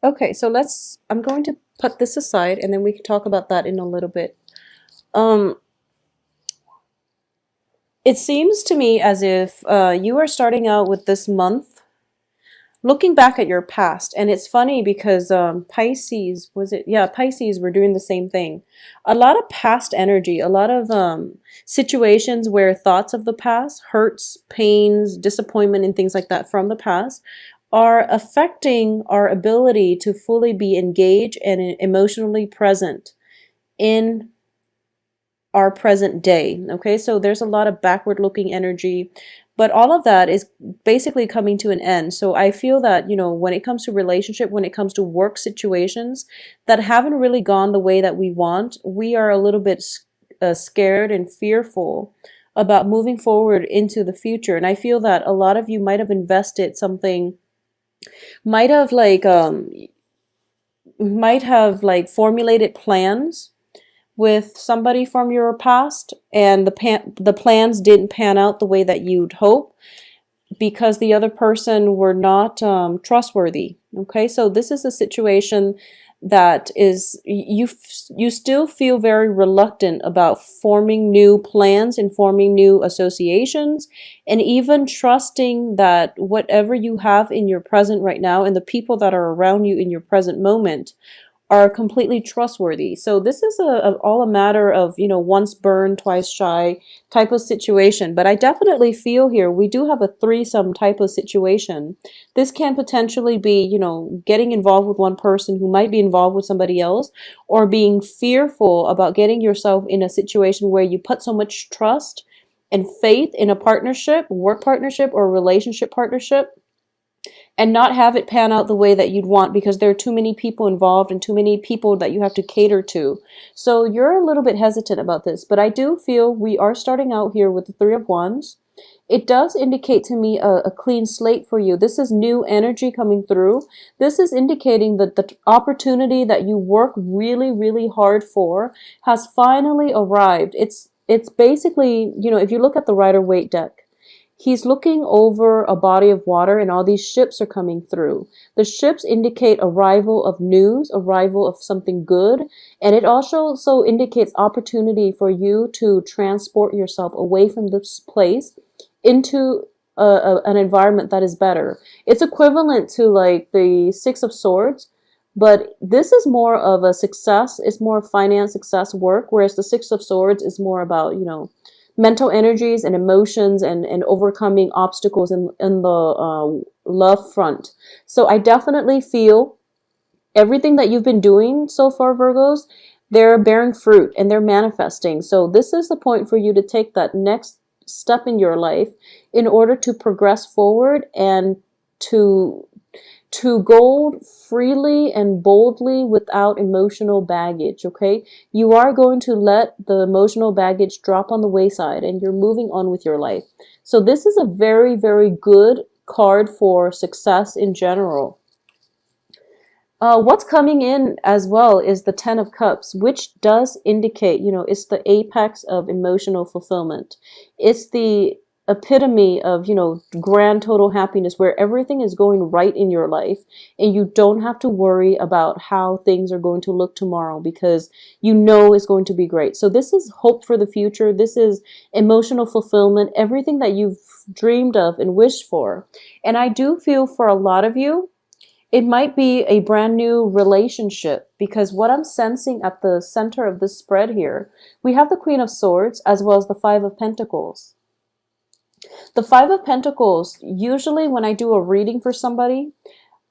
Okay, so I'm going to put this aside and then we can talk about that in a little bit. Um, it seems to me as if you are starting out with this month looking back at your past. And it's funny because Pisces, was it? Yeah, Pisces were doing the same thing. A lot of past energy, a lot of situations where thoughts of the past, hurts, pains, disappointment, and things like that from the past are affecting our ability to fully be engaged and emotionally present in our present day. Okay, so there's a lot of backward looking energy, but all of that is basically coming to an end. So I feel that, when it comes to relationship, when it comes to work situations that haven't really gone the way that we want, we are a little bit scared and fearful about moving forward into the future. And I feel that a lot of you might have invested something, might have like formulated plans with somebody from your past, and the plans didn't pan out the way that you'd hope because the other person were not trustworthy. Okay, so this is a situation that is you still feel very reluctant about forming new plans and forming new associations, and even trusting that whatever you have in your present right now and the people that are around you in your present moment are completely trustworthy. So this is all a matter of, once burned, twice shy type of situation. But I definitely feel here we do have a threesome type of situation. This can potentially be, getting involved with one person who might be involved with somebody else, or being fearful about getting yourself in a situation where you put so much trust and faith in a partnership, work partnership, or relationship partnership, and not have it pan out the way that you'd want because there are too many people involved and too many people that you have to cater to. So you're a little bit hesitant about this, but I do feel we are starting out here with the Three of Wands. It does indicate to me a clean slate for you. This is new energy coming through. This is indicating that the opportunity that you work really, really hard for has finally arrived. It's basically, if you look at the Rider-Waite deck, he's looking over a body of water and all these ships are coming through. The ships indicate arrival of news, arrival of something good, and it also indicates opportunity for you to transport yourself away from this place into an environment that is better. It's equivalent to like the Six of Swords, but this is more of a success. It's more finance success work, whereas the Six of Swords is more about, mental energies and emotions and overcoming obstacles in the love front. So I definitely feel everything that you've been doing so far, Virgos, they're bearing fruit and they're manifesting. So this is the point for you to take that next step in your life in order to progress forward and to go freely and boldly without emotional baggage. Okay, you are going to let the emotional baggage drop on the wayside and you're moving on with your life. So this is a very, very good card for success in general. What's coming in as well is the Ten of Cups, which does indicate, it's the apex of emotional fulfillment. It's the epitome of, grand total happiness where everything is going right in your life and you don't have to worry about how things are going to look tomorrow because you know it's going to be great. So this is hope for the future. This is emotional fulfillment, everything that you've dreamed of and wished for. And I do feel for a lot of you, it might be a brand new relationship because what I'm sensing at the center of this spread here, we have the Queen of Swords as well as the Five of Pentacles. The Five of Pentacles, usually when I do a reading for somebody,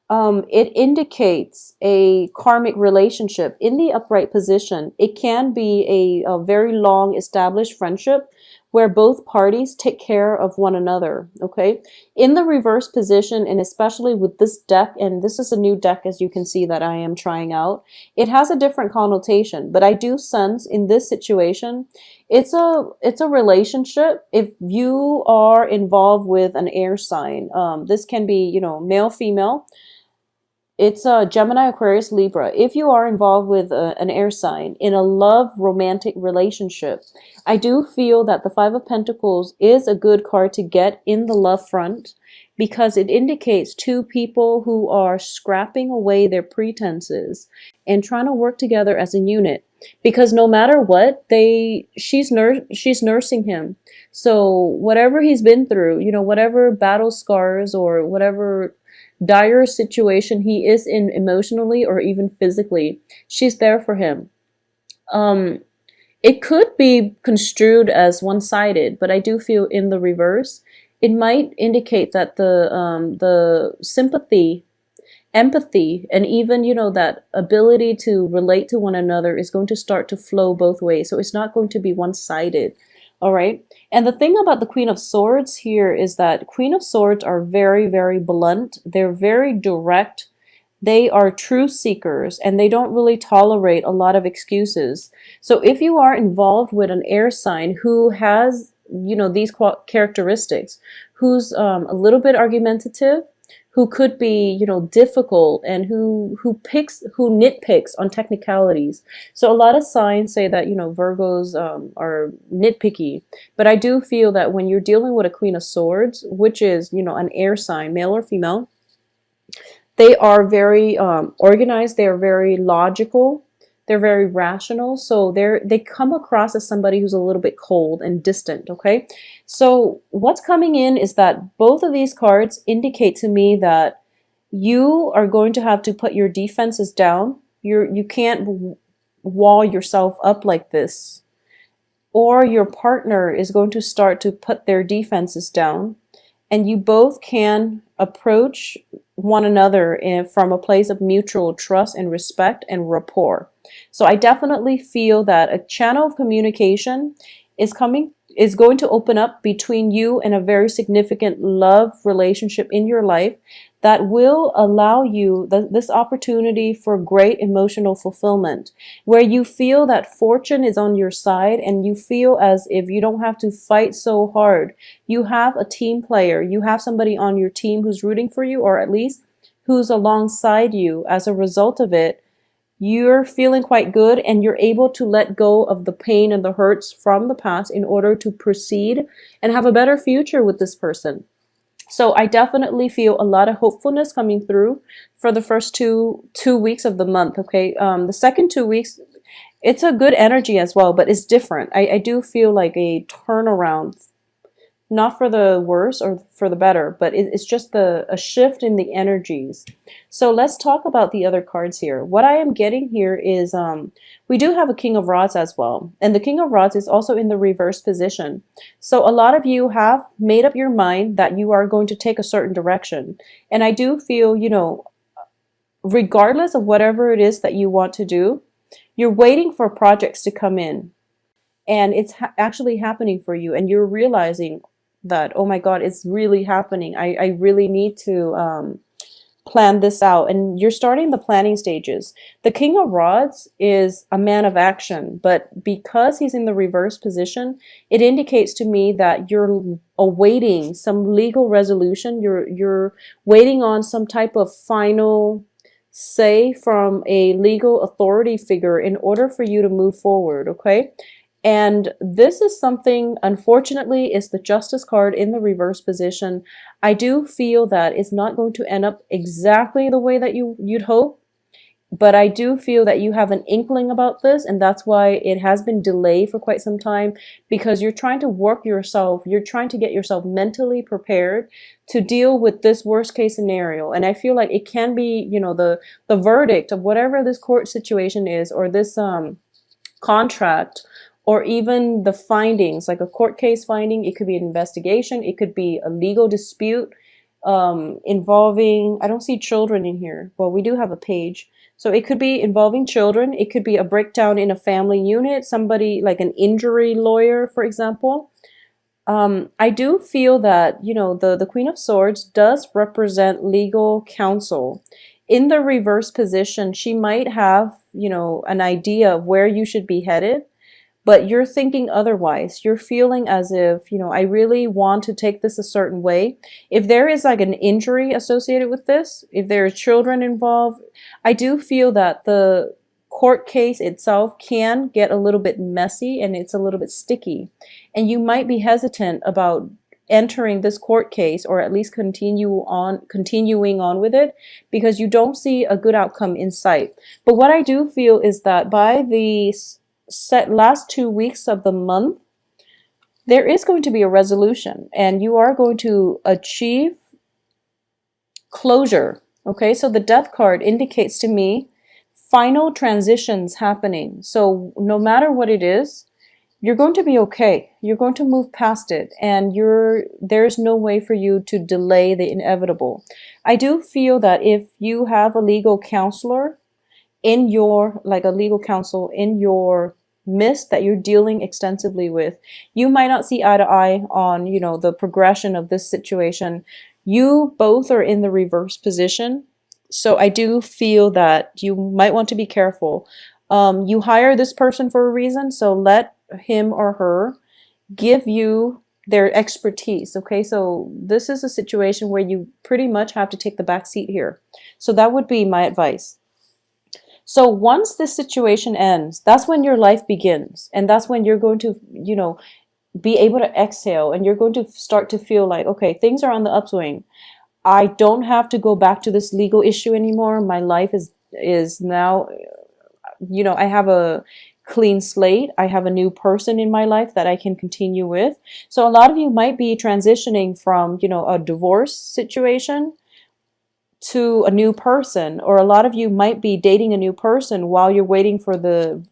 it indicates a karmic relationship in the upright position. It can be a very long established friendship where both parties take care of one another, okay? In the reverse position, and especially with this deck, and this is a new deck as you can see that I am trying out, it has a different connotation, but I do sense in this situation, it's a relationship. If you are involved with an air sign, this can be, male, female, it's Gemini, Aquarius, Libra. If you are involved with an air sign in a love romantic relationship, I do feel that the Five of Pentacles is a good card to get in the love front because it indicates two people who are scrapping away their pretenses and trying to work together as a unit. Because no matter what, she's nursing him. So whatever he's been through, whatever battle scars or whatever dire situation he is in emotionally or even physically, she's there for him. Um, it could be construed as one-sided, but I do feel in the reverse, it might indicate that the sympathy, empathy, and even, that ability to relate to one another is going to start to flow both ways. So it's not going to be one-sided. All right. And the thing about the Queen of Swords here is that Queen of Swords are very, very blunt. They're very direct. They are truth seekers and they don't really tolerate a lot of excuses. So if you are involved with an air sign who has, these characteristics, who's a little bit argumentative, who could be, difficult, and who nitpicks on technicalities. So a lot of signs say that, Virgos are nitpicky, but I do feel that when you're dealing with a Queen of Swords, which is, an air sign, male or female, they are very organized. They are very logical. They're very rational. So they come across as somebody who's a little bit cold and distant, okay? So what's coming in is that both of these cards indicate to me that you are going to have to put your defenses down. You can't wall yourself up like this. Or your partner is going to start to put their defenses down, and you both can approach one another from a place of mutual trust and respect and rapport. So I definitely feel that a channel of communication is going to open up between you and a very significant love relationship in your life that will allow you this opportunity for great emotional fulfillment, where you feel that fortune is on your side and you feel as if you don't have to fight so hard. You have a team player, you have somebody on your team who's rooting for you, or at least who's alongside you. As a result of it, you're feeling quite good and you're able to let go of the pain and the hurts from the past in order to proceed and have a better future with this person. So I definitely feel a lot of hopefulness coming through for the first two weeks of the month. Okay, the second 2 weeks, it's a good energy as well, but it's different. I do feel like a turnaround, not for the worse or for the better, but it's just a shift in the energies. So let's talk about the other cards here. What I am getting here is we do have a King of Rods as well. And the King of Rods is also in the reverse position. So a lot of you have made up your mind that you are going to take a certain direction. And I do feel, regardless of whatever it is that you want to do, you're waiting for projects to come in. And it's actually happening for you. And you're realizing that, oh my God, it's really happening. I really need to plan this out. And you're starting the planning stages. The King of Rods is a man of action, but because he's in the reverse position, it indicates to me that you're awaiting some legal resolution. You're waiting on some type of final say from a legal authority figure in order for you to move forward, okay? And this is something, unfortunately, is the Justice card in the reverse position. I do feel that it's not going to end up exactly the way that you'd hope, but I do feel that you have an inkling about this, and that's why it has been delayed for quite some time, because you're trying to work yourself, you're trying to get yourself mentally prepared to deal with this worst case scenario. And I feel like it can be, the verdict of whatever this court situation is, or this contract, or even the findings, like a court case finding. It could be an investigation. It could be a legal dispute involving, I don't see children in here. Well, we do have a page. So it could be involving children. It could be a breakdown in a family unit, somebody like an injury lawyer, for example. I do feel that, the Queen of Swords does represent legal counsel. In the reverse position, she might have, an idea of where you should be headed, but you're thinking otherwise. You're feeling as if, I really want to take this a certain way. If there is like an injury associated with this, if there are children involved, I do feel that the court case itself can get a little bit messy and it's a little bit sticky. And you might be hesitant about entering this court case, or at least continuing on with it, because you don't see a good outcome in sight. But what I do feel is that by the last 2 weeks of the month, there is going to be a resolution and you are going to achieve closure. Okay, so the death card indicates to me final transitions happening. So no matter what it is, you're going to be okay. You're going to move past it, and there's no way for you to delay the inevitable. I do feel that if you have a legal counselor in your, like a legal counsel in your midst that you're dealing extensively with, you might not see eye to eye on, the progression of this situation. You both are in the reverse position. So I do feel that you might want to be careful. You hire this person for a reason, so let him or her give you their expertise. Okay, so this is a situation where you pretty much have to take the back seat here. So that would be my advice. So once this situation ends, that's when your life begins, and that's when you're going to, be able to exhale, and you're going to start to feel like, okay, things are on the upswing. I don't have to go back to this legal issue anymore. My life is now, I have a clean slate. I have a new person in my life that I can continue with. So a lot of you might be transitioning from, a divorce situation to a new person, or a lot of you might be dating a new person while you're waiting for the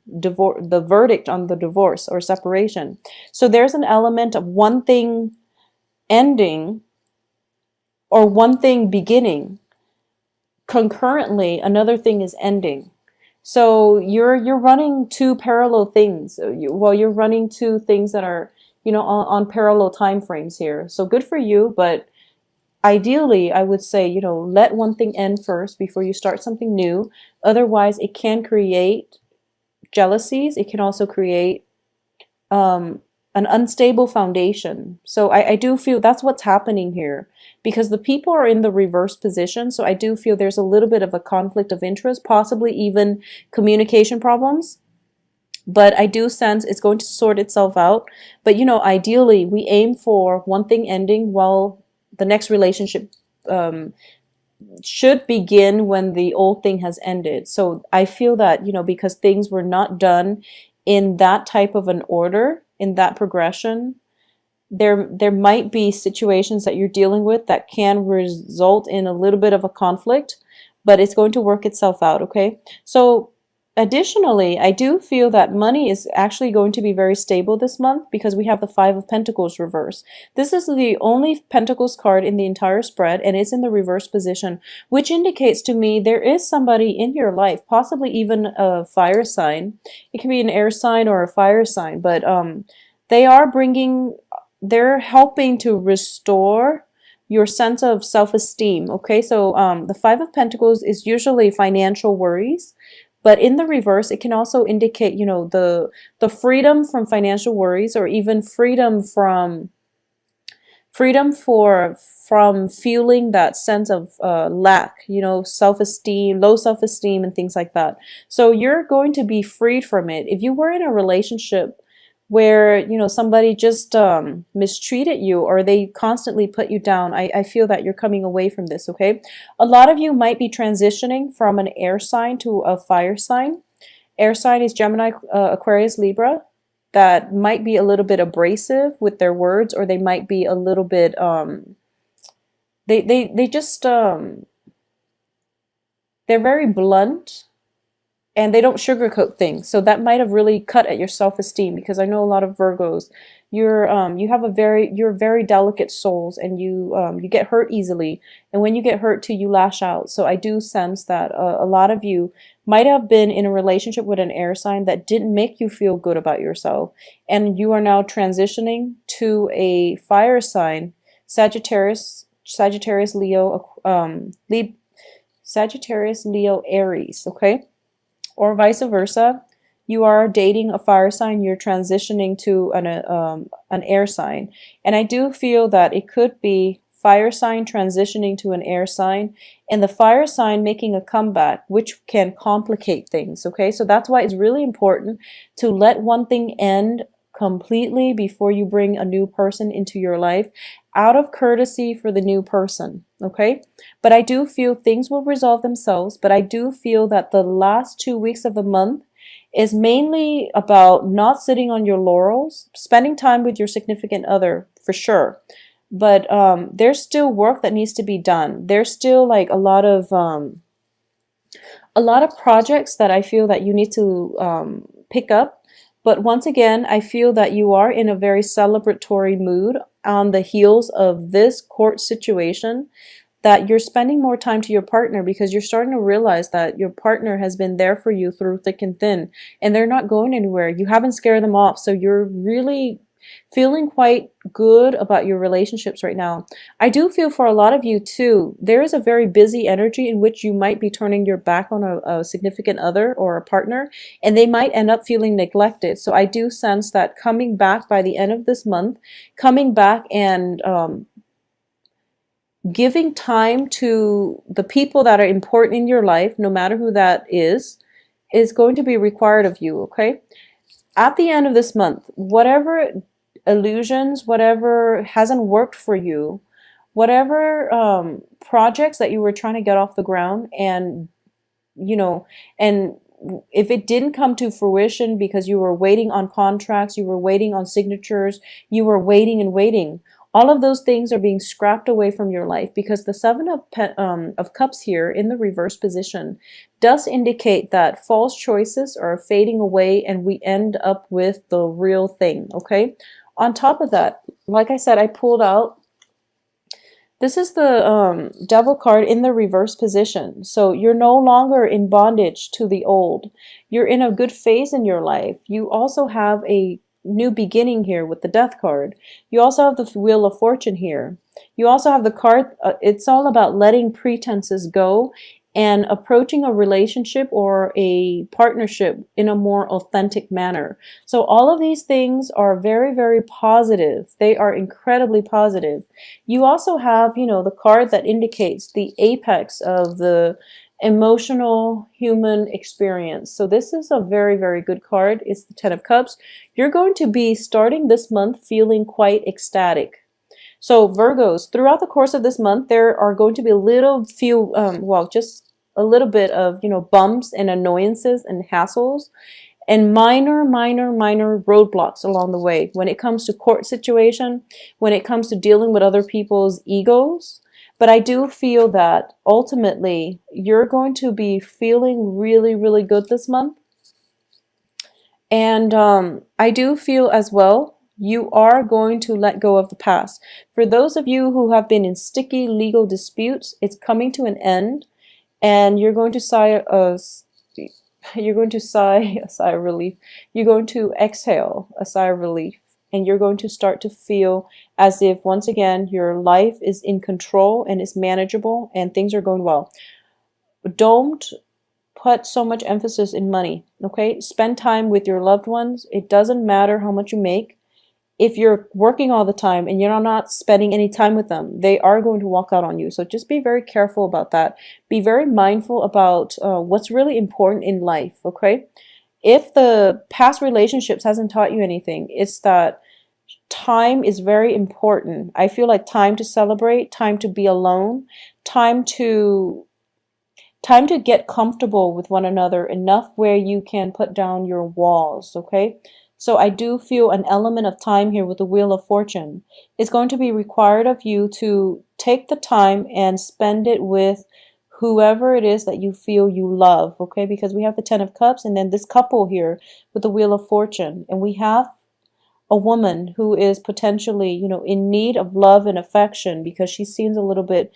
verdict on the divorce or separation. So there's an element of one thing ending or one thing beginning. Concurrently, another thing is ending. So you're running two parallel things. You're running two things that are, on parallel time frames here. So good for you, but ideally, I would say, let one thing end first before you start something new. Otherwise, it can create jealousies. It can also create an unstable foundation. So I do feel that's what's happening here, because the people are in the reverse position. So I do feel there's a little bit of a conflict of interest, possibly even communication problems. But I do sense it's going to sort itself out. But, ideally, we aim for one thing ending while the next relationship should begin when the old thing has ended. So I feel that, because things were not done in that type of an order, in that progression, there might be situations that you're dealing with that can result in a little bit of a conflict, but it's going to work itself out, okay? So additionally, I do feel that money is actually going to be very stable this month, because we have the Five of Pentacles reverse. This is the only Pentacles card in the entire spread, and it's in the reverse position, which indicates to me there is somebody in your life, possibly even a fire sign. It can be an air sign or a fire sign, but they're helping to restore your sense of self-esteem. Okay, so the Five of Pentacles is usually financial worries. But in the reverse, it can also indicate, the freedom from financial worries, or even freedom from feeling that sense of lack, self-esteem, low self-esteem, and things like that. So you're going to be freed from it. If you were in a relationship where, somebody just mistreated you, or they constantly put you down, I feel that you're coming away from this, okay? A lot of you might be transitioning from an air sign to a fire sign. Air sign is Gemini, Aquarius, Libra. That might be a little bit abrasive with their words, or they might be a little bit, they just, they're very blunt, and they don't sugarcoat things. So that might have really cut at your self-esteem, because I know a lot of Virgos, you're very delicate souls, and you get hurt easily. And when you get hurt too, you lash out. So I do sense that a lot of you might have been in a relationship with an air sign that didn't make you feel good about yourself. And you are now transitioning to a fire sign, Sagittarius, Leo, Sagittarius, Leo, Aries, okay? Or vice versa. You are dating a fire sign, you're transitioning to an air sign. And I do feel that it could be fire sign transitioning to an air sign, and the fire sign making a comeback, which can complicate things, okay? So that's why it's really important to let one thing end completely before you bring a new person into your life, out of courtesy for the new person, okay? But I do feel things will resolve themselves, but I do feel that the last 2 weeks of the month is mainly about not sitting on your laurels, spending time with your significant other for sure. But there's still work that needs to be done. There's still like a lot of projects that I feel that you need to pick up. But once again, I feel that you are in a very celebratory mood on the heels of this court situation, that you're spending more time to your partner because you're starting to realize that your partner has been there for you through thick and thin, and they're not going anywhere. You haven't scared them off, so you're really feeling quite good about your relationships right now. I do feel for a lot of you too, there is a very busy energy in which you might be turning your back on a significant other or a partner, and they might end up feeling neglected. So I do sense that coming back by the end of this month, coming back and giving time to the people that are important in your life, no matter who that is going to be required of you, okay? At the end of this month, whatever illusions, whatever hasn't worked for you, whatever projects that you were trying to get off the ground, and you know, and if it didn't come to fruition because you were waiting on contracts, you were waiting on signatures, you were waiting and waiting, all of those things are being scrapped away from your life, because the Seven of Cups here in the reverse position does indicate that false choices are fading away and we end up with the real thing, okay? On top of that, like I said, I pulled out, this is the Devil card in the reverse position. So you're no longer in bondage to the old. You're in a good phase in your life. You also have a new beginning here with the Death card. You also have the Wheel of Fortune here. You also have the card, it's all about letting pretenses go and approaching a relationship or a partnership in a more authentic manner. So all of these things are very, very positive. They are incredibly positive. You also have, you know, the card that indicates the apex of the emotional human experience. So this is a very, very good card. It's the Ten of Cups. You're going to be starting this month feeling quite ecstatic. So Virgos, throughout the course of this month, there are going to be just a little bit of, bumps and annoyances and hassles and minor, minor, minor roadblocks along the way. When it comes to court situation, when it comes to dealing with other people's egos. But I do feel that ultimately you're going to be feeling really, really good this month. And I do feel as well, you are going to let go of the past. For those of you who have been in sticky legal disputes, it's coming to an end, and you're going to sigh a sigh of relief. You're going to exhale a sigh of relief, and you're going to start to feel as if once again your life is in control and is manageable and things are going well. Don't put so much emphasis in money, okay? Spend time with your loved ones. It doesn't matter how much you make. If you're working all the time and you're not spending any time with them, they are going to walk out on you. So just be very careful about that. Be very mindful about what's really important in life, okay? If the past relationships hasn't taught you anything, it's that time is very important. I feel like time to celebrate, time to be alone, time to get comfortable with one another enough where you can put down your walls, okay? So I do feel an element of time here with the Wheel of Fortune. It's going to be required of you to take the time and spend it with whoever it is that you feel you love, okay? Because we have the Ten of Cups and then this couple here with the Wheel of Fortune. And we have a woman who is potentially, in need of love and affection because she seems a little bit